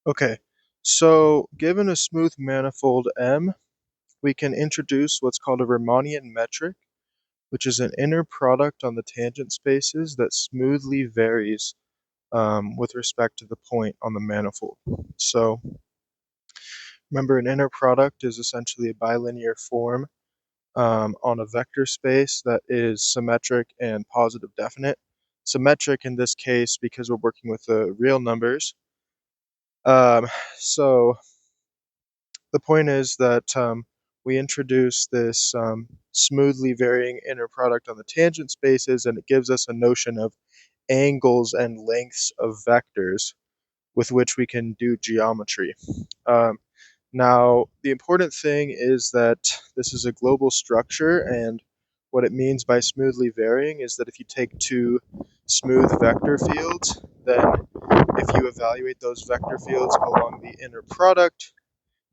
Okay, so given a smooth manifold M, we can introduce what's called a Riemannian metric, which is an inner product on the tangent spaces that smoothly varies with respect to the point on the manifold. So remember, an inner product is essentially a bilinear form on a vector space that is symmetric and positive definite. Symmetric in this case because we're working with real numbers. Um, so the point is that we introduce this smoothly varying inner product on the tangent spaces, and it gives us a notion of angles and lengths of vectors with which we can do geometry. Um, Now, the important thing is that this is a global structure, and what it means by smoothly varying is that if you take two smooth vector fields, then if you evaluate those vector fields along the inner product,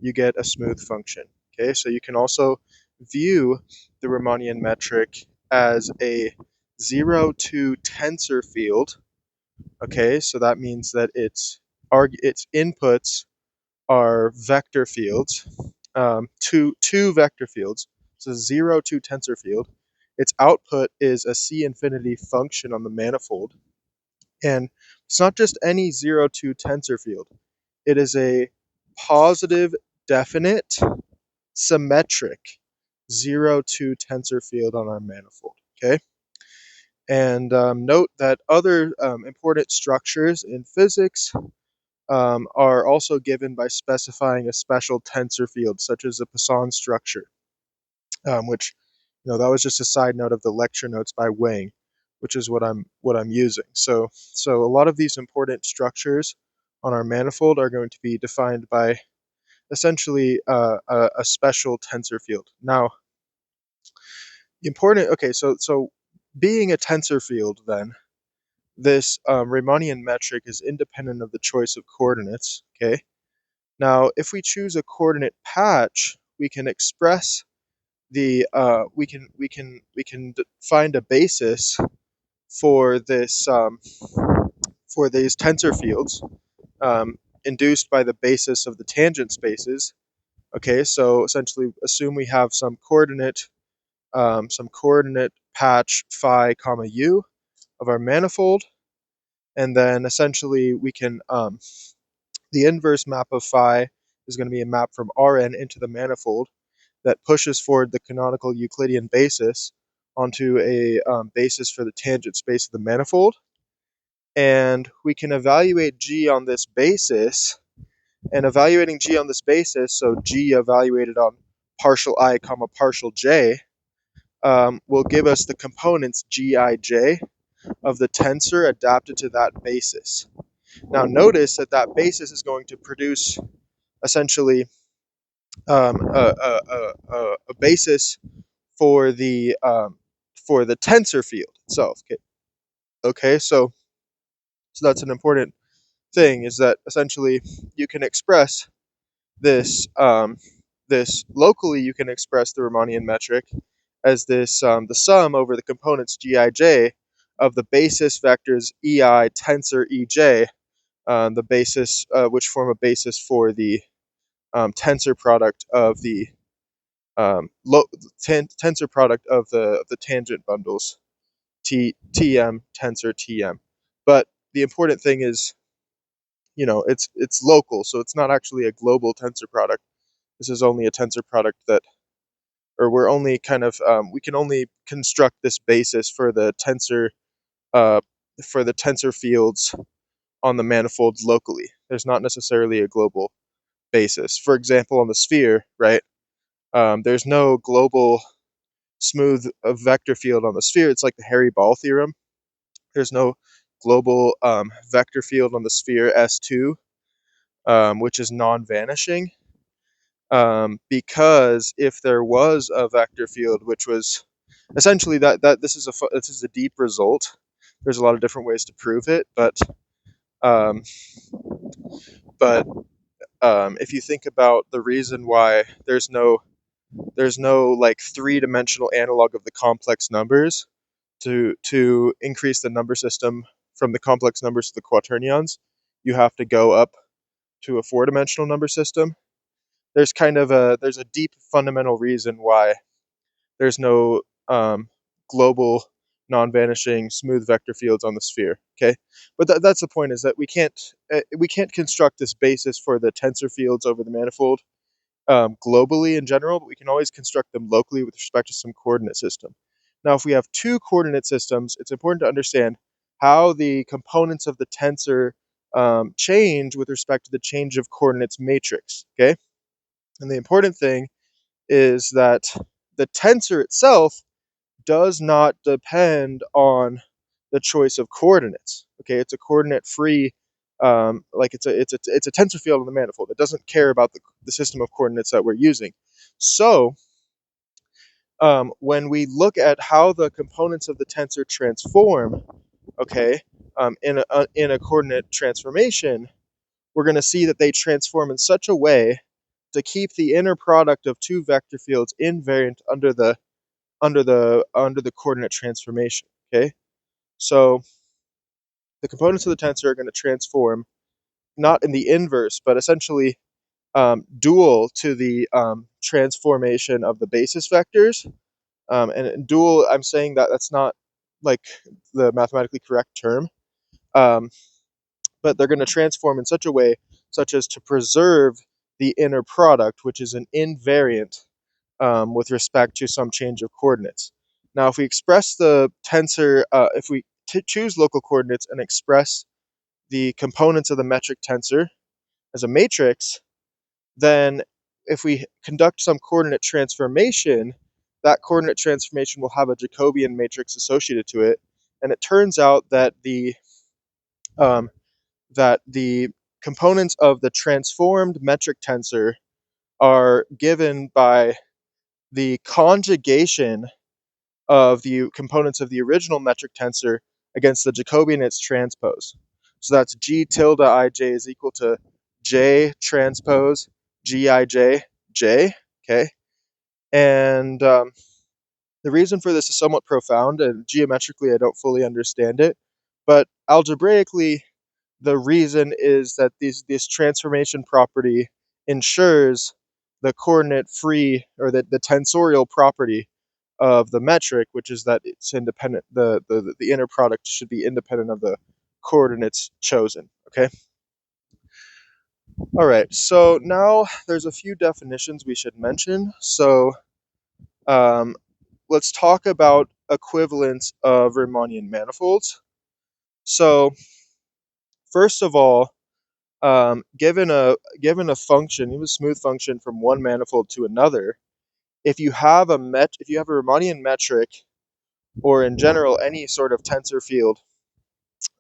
you get a smooth function. Okay, so you can also view the Riemannian metric as a 0 to tensor field. Okay, so that means that its inputs are vector fields, two vector fields. So 0 to tensor field. Its output is a C infinity function on the manifold, and it's not just any 0 to tensor field. It is a positive, definite, symmetric 0 to tensor field on our manifold. Okay, and note that other important structures in physics are also given by specifying a special tensor field, such as a Poisson structure, which, that was just a side note of the lecture notes by Wang, which is what I'm using. So a lot of these important structures on our manifold are going to be defined by essentially a special tensor field. Now, okay, so being a tensor field, then this Riemannian metric is independent of the choice of coordinates. Okay. Now, if we choose a coordinate patch, we can express we can find a basis for these tensor fields induced by the basis of the tangent spaces. Okay, so essentially, assume we have some coordinate patch phi comma u of our manifold, and then essentially we can the inverse map of phi is going to be a map from Rn into the manifold that pushes forward the canonical Euclidean basis onto a basis for the tangent space of the manifold. And we can evaluate G on this basis. And evaluating G on this basis, so G evaluated on partial I comma partial j, will give us the components Gij of the tensor adapted to that basis. Now notice that that basis is going to produce essentially a basis for the tensor field itself. Okay, so that's an important thing, is that essentially you can express this locally. You can express the Riemannian metric as this the sum over the components Gij of the basis vectors Ei tensor Ej, the basis which form a basis for the tensor product of the tensor product of the tangent bundles Tm tensor Tm. But the important thing is, it's local, so it's not actually a global tensor product. This is only a tensor product that, or we're only kind of we can only construct this basis uh, for the tensor fields on the manifolds locally. There's not necessarily a global basis. For example, on the sphere, right? There's no global smooth vector field on the sphere. It's like the Hairy-Ball theorem. There's no global vector field on the sphere S2, which is non-vanishing. Because if there was a vector field, which was essentially that this is a deep result. There's a lot of different ways to prove it, um, but if you think about the reason why there's no like three-dimensional analog of the complex numbers to increase the number system from the complex numbers to the quaternions, you have to go up to a four-dimensional number system, there's a deep fundamental reason why there's no global non-vanishing smooth vector fields on the sphere. Okay, but that's the point, is that we can't construct this basis for the tensor fields over the manifold globally in general, but we can always construct them locally with respect to some coordinate system. Now, if we have two coordinate systems, it's important to understand how the components of the tensor change with respect to the change of coordinates matrix. Okay, and the important thing is that the tensor itself does not depend on the choice of coordinates. Okay, it's a coordinate-free, like it's a tensor field in the manifold. It doesn't care about the system of coordinates that we're using. So when we look at how the components of the tensor transform, okay, in a coordinate transformation, we're going to see that they transform in such a way to keep the inner product of two vector fields invariant under the coordinate transformation. Okay, so the components of the tensor are going to transform not in the inverse, but essentially dual to the transformation of the basis vectors. And dual, I'm saying that that's not like the mathematically correct term, but they're going to transform in such a way such as to preserve the inner product, which is an invariant with respect to some change of coordinates. Now, if we express the tensor, if we choose local coordinates and express the components of the metric tensor as a matrix, then if we conduct some coordinate transformation, that coordinate transformation will have a Jacobian matrix associated to it. And it turns out that um, the components of the transformed metric tensor are given by the conjugation of the components of the original metric tensor against the Jacobian its transpose. So that's G tilde ij is equal to J transpose Gij J. Okay, and the reason for this is somewhat profound, and geometrically I don't fully understand it, but algebraically the reason is that this transformation property ensures the coordinate free, or the tensorial property of the metric, which is that it's independent, the inner product should be independent of the coordinates chosen. Okay, all right, so now there's a few definitions we should mention. So let's talk about equivalence of Riemannian manifolds. So first of all, given a function, even a smooth function from one manifold to another, if you have a Riemannian metric, or in general any sort of tensor field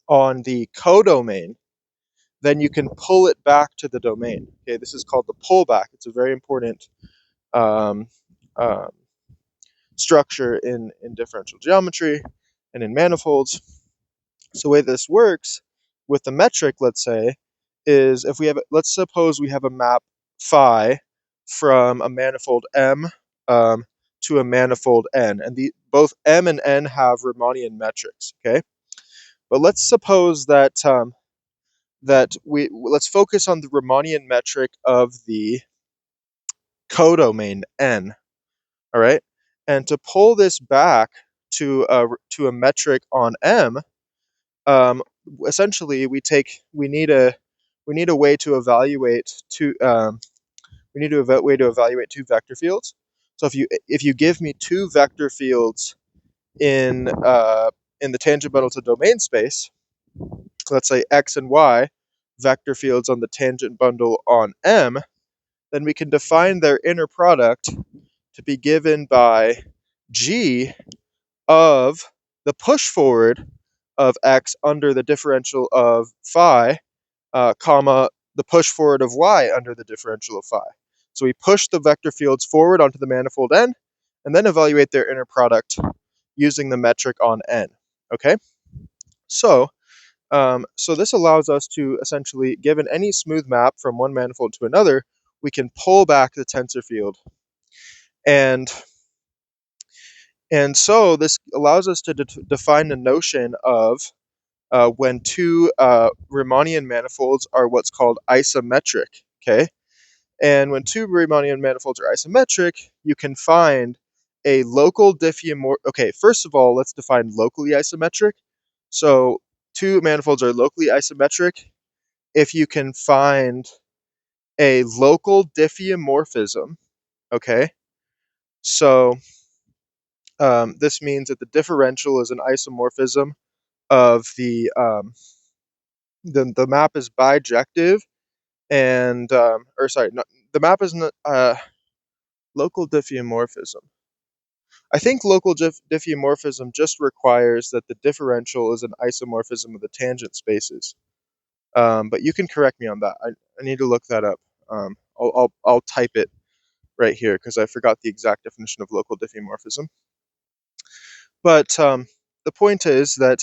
on the codomain, then you can pull it back to the domain. Okay, this is called the pullback. It's a very important um, um, structure in differential geometry and in manifolds. So the way this works with the metric, let's say, is if we have, let's suppose we have a map phi from a manifold M to a manifold N, and both M and N have Riemannian metrics. Okay, but let's suppose that let's focus on the Riemannian metric of the codomain N. All right, and to pull this back to a metric on M, essentially we need a way to evaluate two vector fields. So if you give me two vector fields in the tangent bundle to domain space, let's say x and y, vector fields on the tangent bundle on M, then we can define their inner product to be given by g of the push forward of x under the differential of phi, comma, the push forward of y under the differential of phi. So we push the vector fields forward onto the manifold N, and then evaluate their inner product using the metric on N. Okay, so this allows us to essentially, given any smooth map from one manifold to another, we can pull back the tensor field, and so this allows us to define the notion of when two Riemannian manifolds are what's called isometric, okay? And when two Riemannian manifolds are isometric, you can find a local okay, first of all, let's define locally isometric. So two manifolds are locally isometric if you can find a local diffeomorphism, okay? So this means that the differential is an isomorphism of the map is bijective, and or sorry, no, the map is not local diffeomorphism. I think local diffeomorphism just requires that the differential is an isomorphism of the tangent spaces. But you can correct me on that. I need to look that up. I'll type it right here because I forgot the exact definition of local diffeomorphism. But the point is that,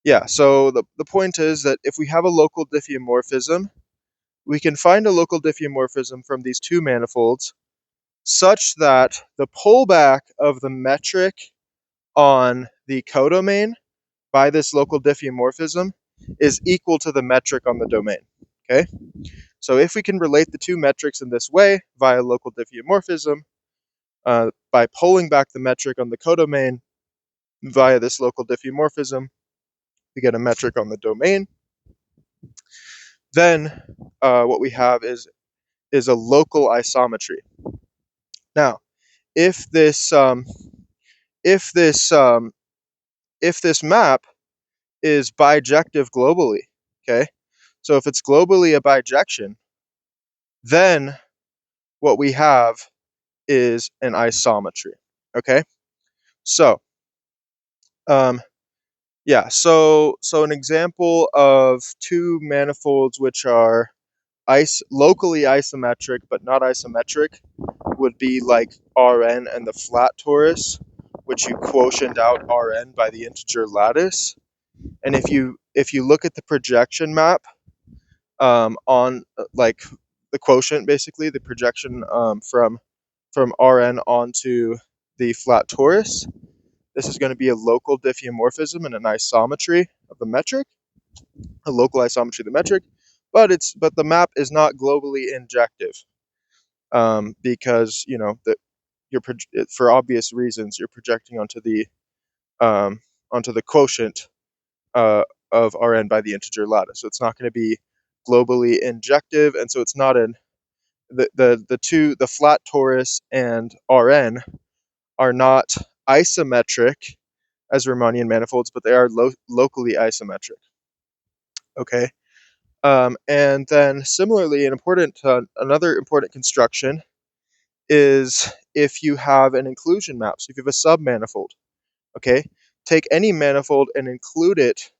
yeah, so the point is that if we have a local diffeomorphism, we can find a local diffeomorphism from these two manifolds such that the pullback of the metric on the codomain by this local diffeomorphism is equal to the metric on the domain, okay? So if we can relate the two metrics in this way via local diffeomorphism, by pulling back the metric on the codomain via this local diffeomorphism, we get a metric on the domain. Then what we have is a local isometry. Now, if this if this map is bijective globally, okay, so if it's globally a bijection, then what we have is an isometry, okay? So yeah, so an example of two manifolds which are locally isometric but not isometric would be like Rn and the flat torus, which you quotient out Rn by the integer lattice. And if you look at the projection map on like the quotient, basically the projection from Rn onto the flat torus, this is going to be a local diffeomorphism and an isometry of the metric, a local isometry of the metric, but the map is not globally injective, because you're for obvious reasons you're projecting onto the quotient of Rn by the integer lattice, so it's not going to be globally injective, and so it's not the flat torus and Rn are not isometric as Riemannian manifolds, but they are locally isometric. Okay, and then similarly, another important construction is if you have an inclusion map. So if you have a submanifold, okay, take any manifold and include it.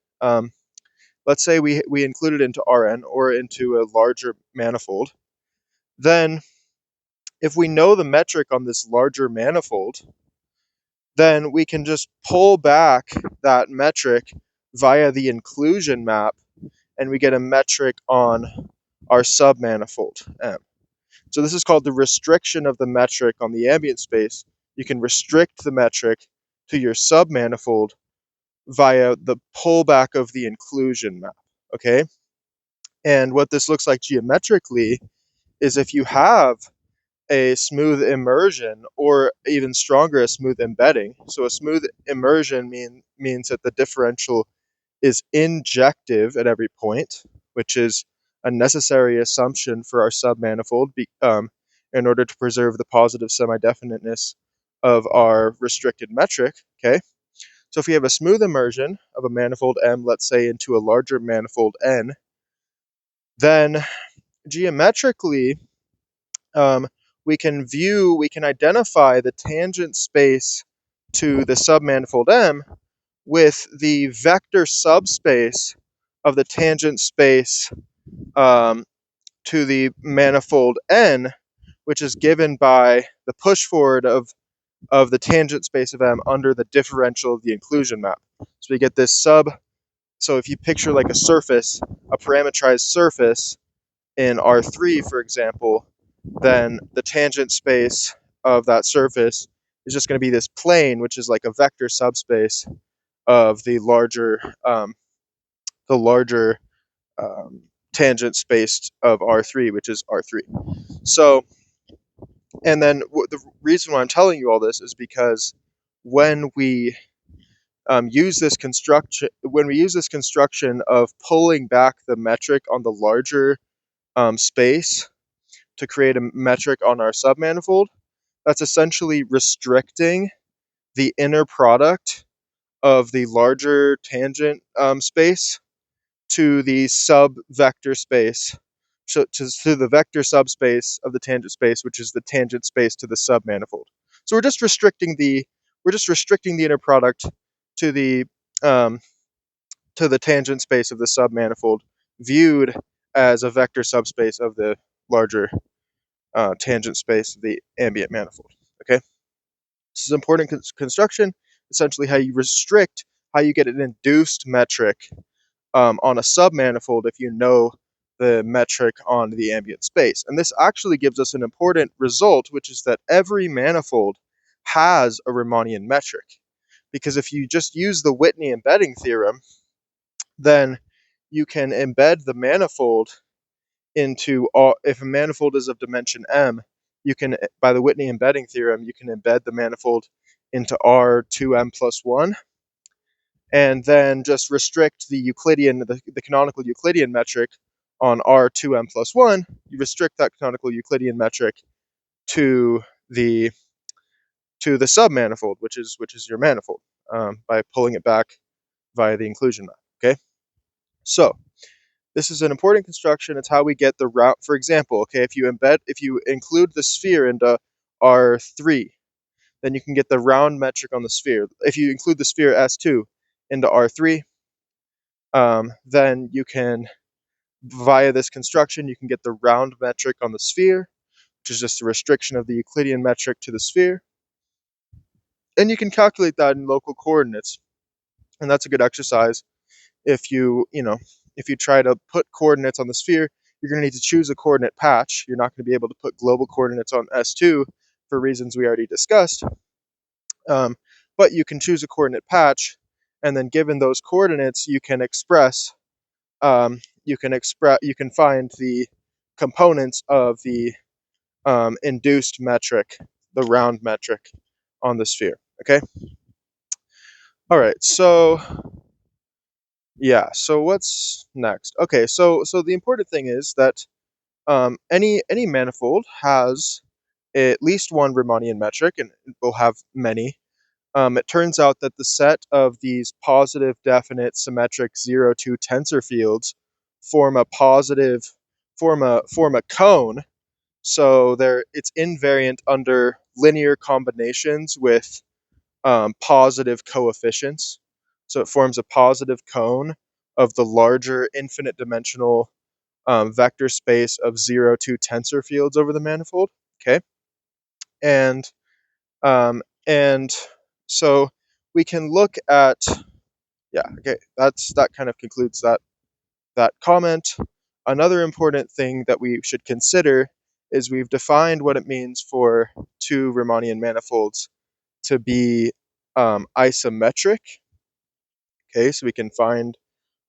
Let's say we include it into Rn or into a larger manifold. Then, if we know the metric on this larger manifold, then we can just pull back that metric via the inclusion map, and we get a metric on our submanifold M. So this is called the restriction of the metric on the ambient space. You can restrict the metric to your submanifold via the pullback of the inclusion map, okay? And what this looks like geometrically is if you have a smooth immersion, or even stronger, a smooth embedding. So a smooth immersion means that the differential is injective at every point, which is a necessary assumption for our submanifold in order to preserve the positive semi-definiteness of our restricted metric, okay? So if we have a smooth immersion of a manifold M, let's say, into a larger manifold N, then geometrically, we can identify the tangent space to the submanifold M with the vector subspace of the tangent space to the manifold N, which is given by the push forward of the tangent space of M under the differential of the inclusion map. So we get this so if you picture like a surface, a parametrized surface in R3, for example, then the tangent space of that surface is just going to be this plane, which is like a vector subspace of the larger the larger tangent space of R3, which is R3. So, and then the reason why I'm telling you all this is because when we use this construction of pulling back the metric on the larger space to create a metric on our submanifold, that's essentially restricting the inner product of the larger tangent space to the sub-vector space, to the vector subspace of the tangent space, which is the tangent space to the submanifold. So we're just restricting the inner product to the tangent space of the submanifold, viewed as a vector subspace of the larger tangent space of the ambient manifold. Okay, this is important construction. Essentially, how you get an induced metric on a submanifold if you know the metric on the ambient space. And this actually gives us an important result, which is that every manifold has a Riemannian metric. Because if you just use the Whitney embedding theorem, then you can embed the manifold into all. If a manifold is of dimension m, you can, by the Whitney embedding theorem, you can embed the manifold into R2m plus 1, and then just restrict the canonical Euclidean metric on R2m plus 1. You restrict that canonical Euclidean metric to the submanifold, which is your manifold, by pulling it back via the inclusion map. Okay, so this is an important construction. It's how we get the route. For example, okay, if you include the sphere into R3, then you can get the round metric on the sphere. If you include the sphere S2 into R3, then you can, via this construction, you can get the round metric on the sphere, which is just a restriction of the Euclidean metric to the sphere. And you can calculate that in local coordinates. And that's a good exercise. If you try to put coordinates on the sphere, you're going to need to choose a coordinate patch. You're not going to be able to put global coordinates on S2 for reasons we already discussed. But you can choose a coordinate patch, and then given those coordinates, you can find the components of the induced metric, the round metric on the sphere. Okay. All right. So yeah. So what's next? Okay. So the important thing is that any manifold has at least one Riemannian metric, and it will have many. It turns out that the set of these positive, definite, symmetric 0-2 tensor fields form a cone. So it's invariant under linear combinations with positive coefficients. So it forms a positive cone of the larger infinite dimensional vector space of 0-2 tensor fields over the manifold. Okay, and so we can look at, yeah, okay, that kind of concludes that comment. Another important thing that we should consider is we've defined what it means for two Riemannian manifolds to be isometric. Okay, so we can find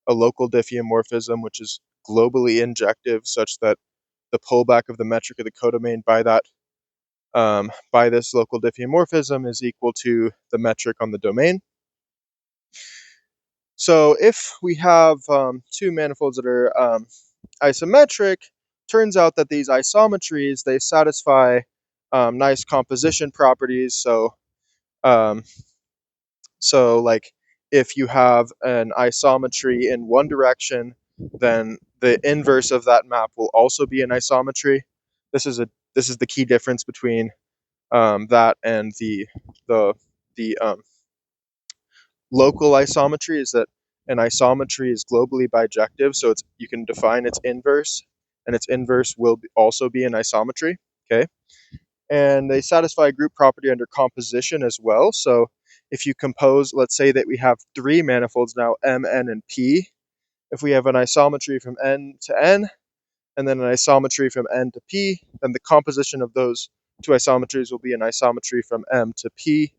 a local diffeomorphism which is globally injective, such that the pullback of the metric of the codomain by this local diffeomorphism is equal to the metric on the domain. So if we have two manifolds that are isometric, turns out that these isometries, they satisfy nice composition properties. So like if you have an isometry in one direction, then the inverse of that map will also be an isometry. This is the key difference between that and the local isometry, is that an isometry is globally bijective, so you can define its inverse, and its inverse will also be an isometry. Okay, and they satisfy a group property under composition as well. So if you compose, let's say that we have three manifolds now, M, N, and P. If we have an isometry from N to N, and then an isometry from N to P, then the composition of those two isometries will be an isometry from M to P.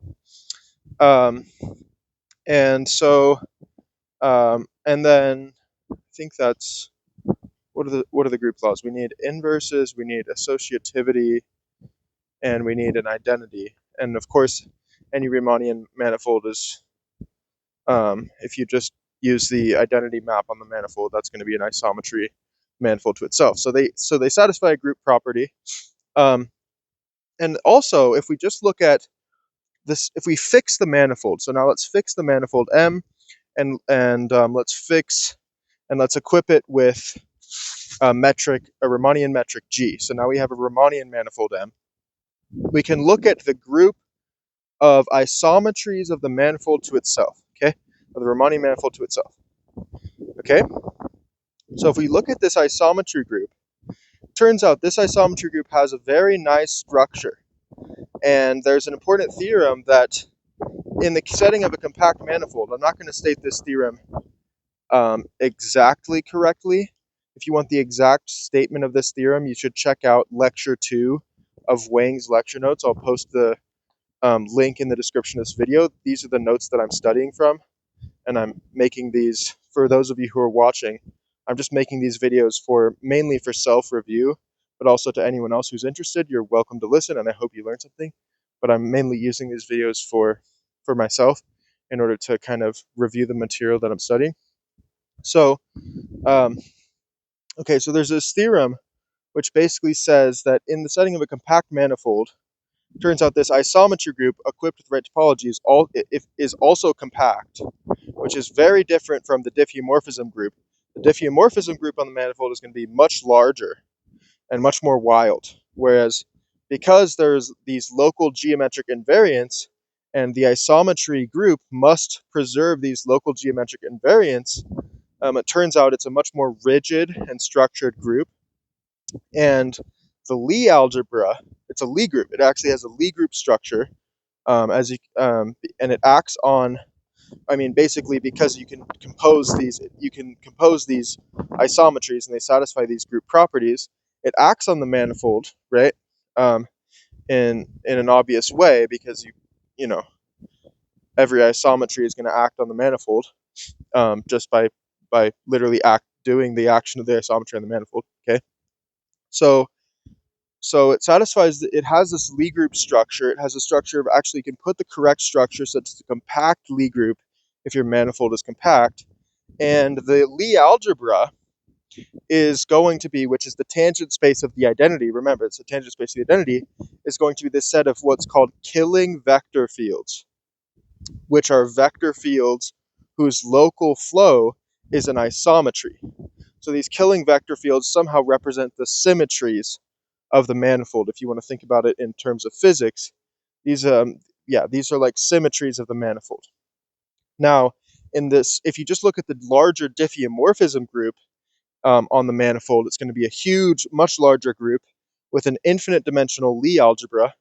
And so, and then think that's, what are the group laws? We need inverses, we need associativity, and we need an identity. And of course, any Riemannian manifold is, if you just use the identity map on the manifold, that's going to be an isometry manifold to itself. So they satisfy a group property. And also, if we just look at this, if we fix the manifold, so now let's fix the manifold M, and let's equip it with a Riemannian metric G. So now we have a Riemannian manifold M. We can look at the group of isometries of the manifold to itself, okay? Of the Riemannian manifold to itself, okay? So if we look at this isometry group, it turns out this isometry group has a very nice structure. And there's an important theorem that in the setting of a compact manifold, I'm not going to state this theorem exactly correctly. If you want the exact statement of this theorem, you should check out Lecture 2 of Wang's lecture notes. I'll post the link in the description of this video. These are the notes that I'm studying from, and I'm making these, for those of you who are watching, I'm just making these videos mainly for self-review, but also to anyone else who's interested. You're welcome to listen, and I hope you learned something. But I'm mainly using these videos for myself in order to kind of review the material that I'm studying. So, okay, so there's this theorem which basically says that in the setting of a compact manifold, turns out this isometry group equipped with right topology is also compact, which is very different from the diffeomorphism group. The diffeomorphism group on the manifold is going to be much larger and much more wild, whereas because there's these local geometric invariants and the isometry group must preserve these local geometric invariants, it turns out it's a much more rigid and structured group. And the Lie algebra, it's a Lie group. It actually has a Lie group structure, and it acts on, basically because you can compose these isometries and they satisfy these group properties. It acts on the manifold, right? In an obvious way, because you know every isometry is going to act on the manifold, just by literally doing the action of the isometry on the manifold. Okay, so it satisfies. It has this Lie group structure. It has a structure of, actually you can put the correct structure such as a compact Lie group if your manifold is compact. And the Lie algebra is going to be, which is the tangent space of the identity. Remember, it's the tangent space of the identity, is going to be this set of what's called killing vector fields, which are vector fields whose local flow is an isometry. So these killing vector fields somehow represent the symmetries of the manifold. If you want to think about it in terms of physics, these are like symmetries of the manifold. Now, if you just look at the larger diffeomorphism group on the manifold, it's going to be a huge, much larger group with an infinite dimensional Lie algebra.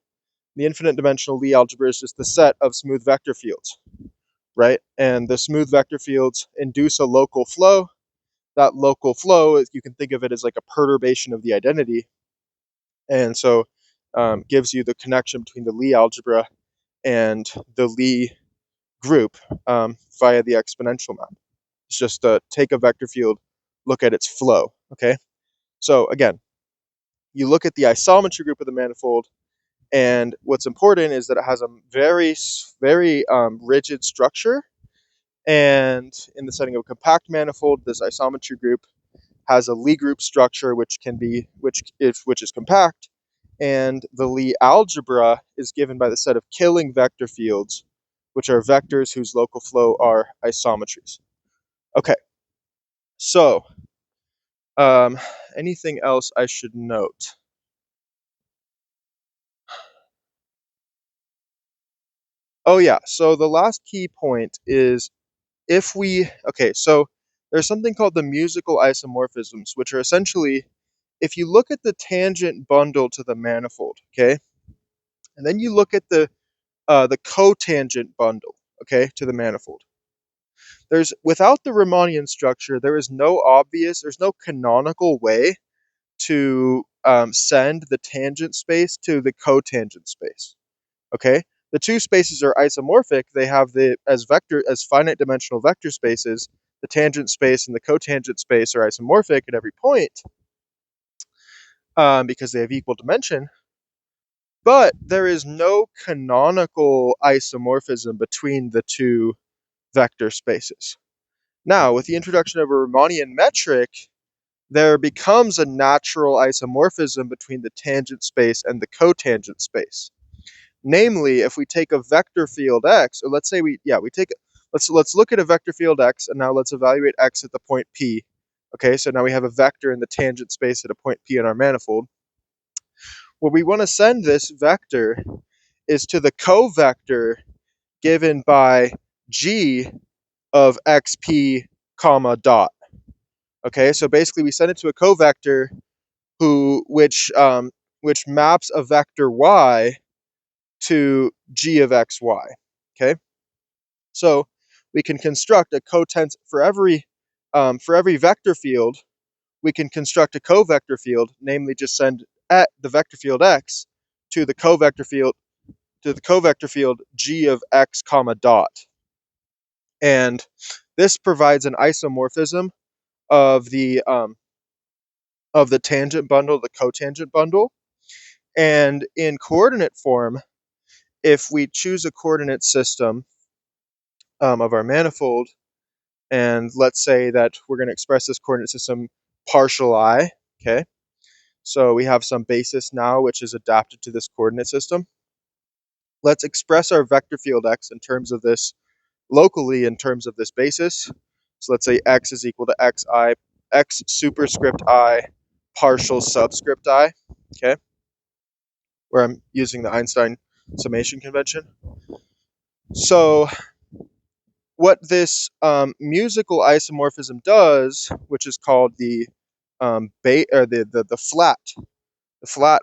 The infinite dimensional Lie algebra is just the set of smooth vector fields, right? And the smooth vector fields induce a local flow. That local flow, you can think of it as like a perturbation of the identity, and so gives you the connection between the Lie algebra and the Lie group via the exponential map. It's just take a vector field, look at its flow, okay? So again, you look at the isometry group of the manifold, and what's important is that it has a very, very rigid structure. And in the setting of a compact manifold, this isometry group has a Lie group structure, which is compact. And the Lie algebra is given by the set of killing vector fields, which are vectors whose local flow are isometries. Okay, so anything else I should note? Oh yeah, so the last key point is so there's something called the musical isomorphisms, which are essentially, if you look at the tangent bundle to the manifold, okay, and then you look at the cotangent bundle, okay, to the manifold. Without the Riemannian structure, there's no canonical way to send the tangent space to the cotangent space. Okay, the two spaces are isomorphic. They have as finite dimensional vector spaces. the tangent space and the cotangent space are isomorphic at every point because they have equal dimension. But there is no canonical isomorphism between the two vector spaces. Now, with the introduction of a Riemannian metric, there becomes a natural isomorphism between the tangent space and the cotangent space. Namely, if we take a vector field x, or let's say let's look at a vector field x, and now let's evaluate x at the point P. Okay, so now we have a vector in the tangent space at a point P in our manifold. Where we want to send this vector is to the covector given by g of xp comma dot. Okay, so basically we send it to a covector which maps a vector y to g of xy. Okay, so we can construct a cotensor for every vector field. We can construct a covector field, namely just send the vector field x to the covector field g of x comma dot, and this provides an isomorphism of the tangent bundle, the cotangent bundle. And in coordinate form, if we choose a coordinate system of our manifold, and let's say that we're going to express this coordinate system partial I, okay? So we have some basis now which is adapted to this coordinate system. Let's express our vector field x in terms of this, locally in terms of this basis. So let's say x is equal to xi, x superscript I partial subscript I, okay? Where I'm using the Einstein summation convention. So what this musical isomorphism does, which is called the flat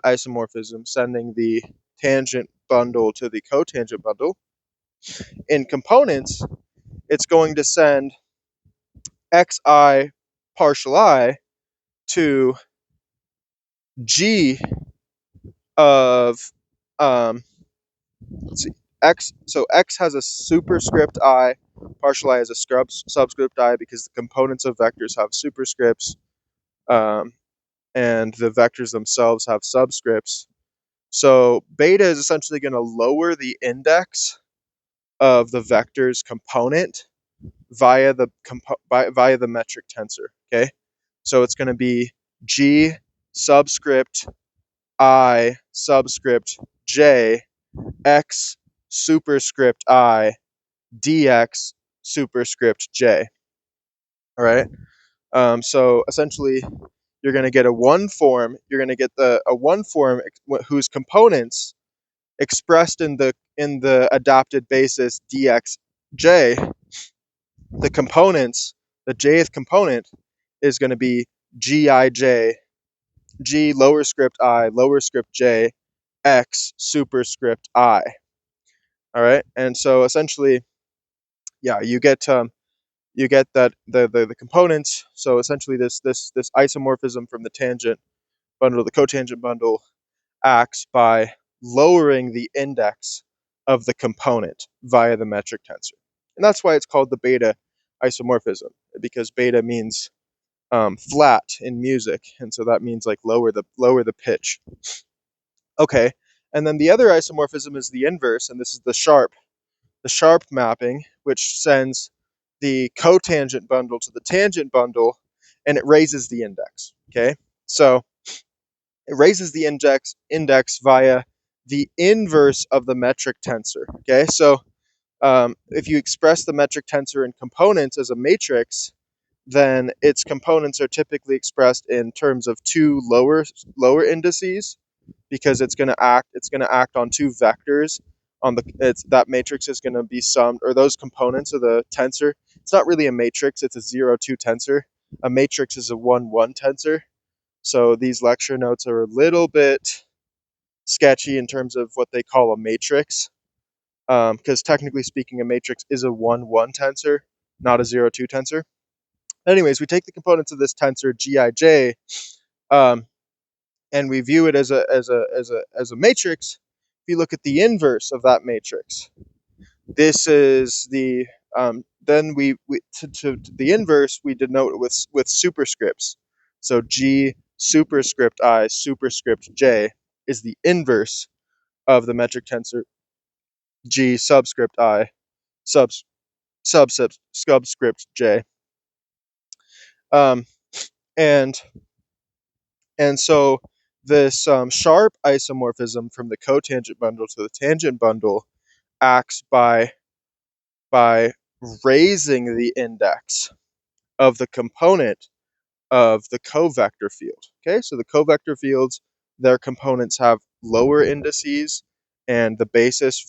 isomorphism, sending the tangent bundle to the cotangent bundle, in components, it's going to send xi partial I to g of let's see, x. So x has a superscript I, partial I has a subscript I, because the components of vectors have superscripts, and the vectors themselves have subscripts. So beta is essentially going to lower the index of the vector's component via the metric tensor. Okay, so it's going to be g subscript I subscript j x superscript I dx superscript j. All right. So essentially, you're going to get a one form. You're going to get a one form whose components expressed in the adapted basis dxj. The components, the jth component, is going to be gij, g lower script I lower script j, x superscript I. All right, and so essentially, yeah, you get that the components. So essentially, this isomorphism from the tangent bundle to the cotangent bundle acts by lowering the index of the component via the metric tensor, and that's why it's called the beta isomorphism, because beta means flat in music, and so that means like lower the pitch. Okay, and then the other isomorphism is the inverse, and this is the sharp mapping, which sends the cotangent bundle to the tangent bundle, and it raises the index. Okay, so it raises the index via the inverse of the metric tensor. Okay, so if you express the metric tensor in components as a matrix, then its components are typically expressed in terms of two lower indices, because it's going to act on two vectors. That matrix is going to be summed, or those components of the tensor. It's not really a matrix; it's a 0-2 tensor. A matrix is a 1-1 tensor. So these lecture notes are a little bit sketchy in terms of what they call a matrix, because technically speaking, a matrix is a 1-1 tensor, not a 0-2 tensor. Anyways, we take the components of this tensor gij, and we view it as a matrix. If you look at the inverse of that matrix, this is the then to the inverse we denote with superscripts. So G superscript I superscript J is the inverse of the metric tensor G subscript I subscript J. Um, and so this sharp isomorphism from the cotangent bundle to the tangent bundle acts by raising the index of the component of the covector field. Okay, so the covector fields, their components have lower indices, and the basis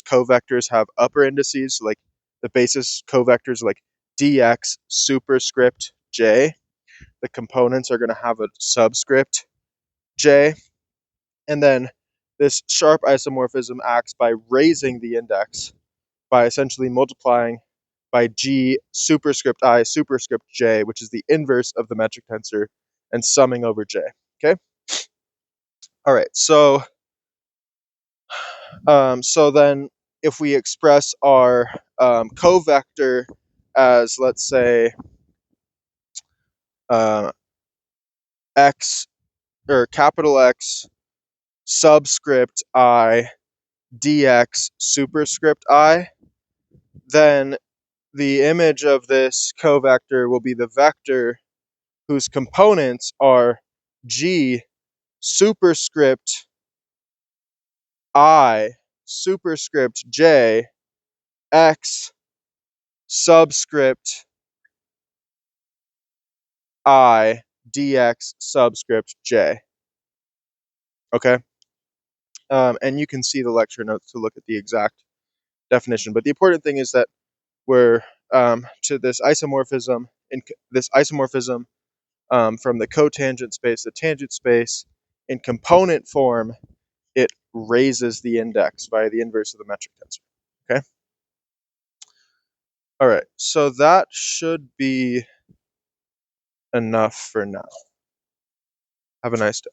covectors have upper indices. So like the basis covectors, like dx superscript j, the components are going to have a subscript j, and then this sharp isomorphism acts by raising the index by essentially multiplying by G superscript I superscript J, which is the inverse of the metric tensor, and summing over J. Okay. All right. So then if we express our covector as, let's say, X or capital X subscript I dx superscript I, then the image of this covector will be the vector whose components are G superscript I superscript J X subscript I dx subscript J. Okay. And you can see the lecture notes to look at the exact definition. But the important thing is that we're to this isomorphism from the cotangent space to tangent space in component form, it raises the index by the inverse of the metric tensor. Okay. All right. So that should be enough for now. Have a nice day.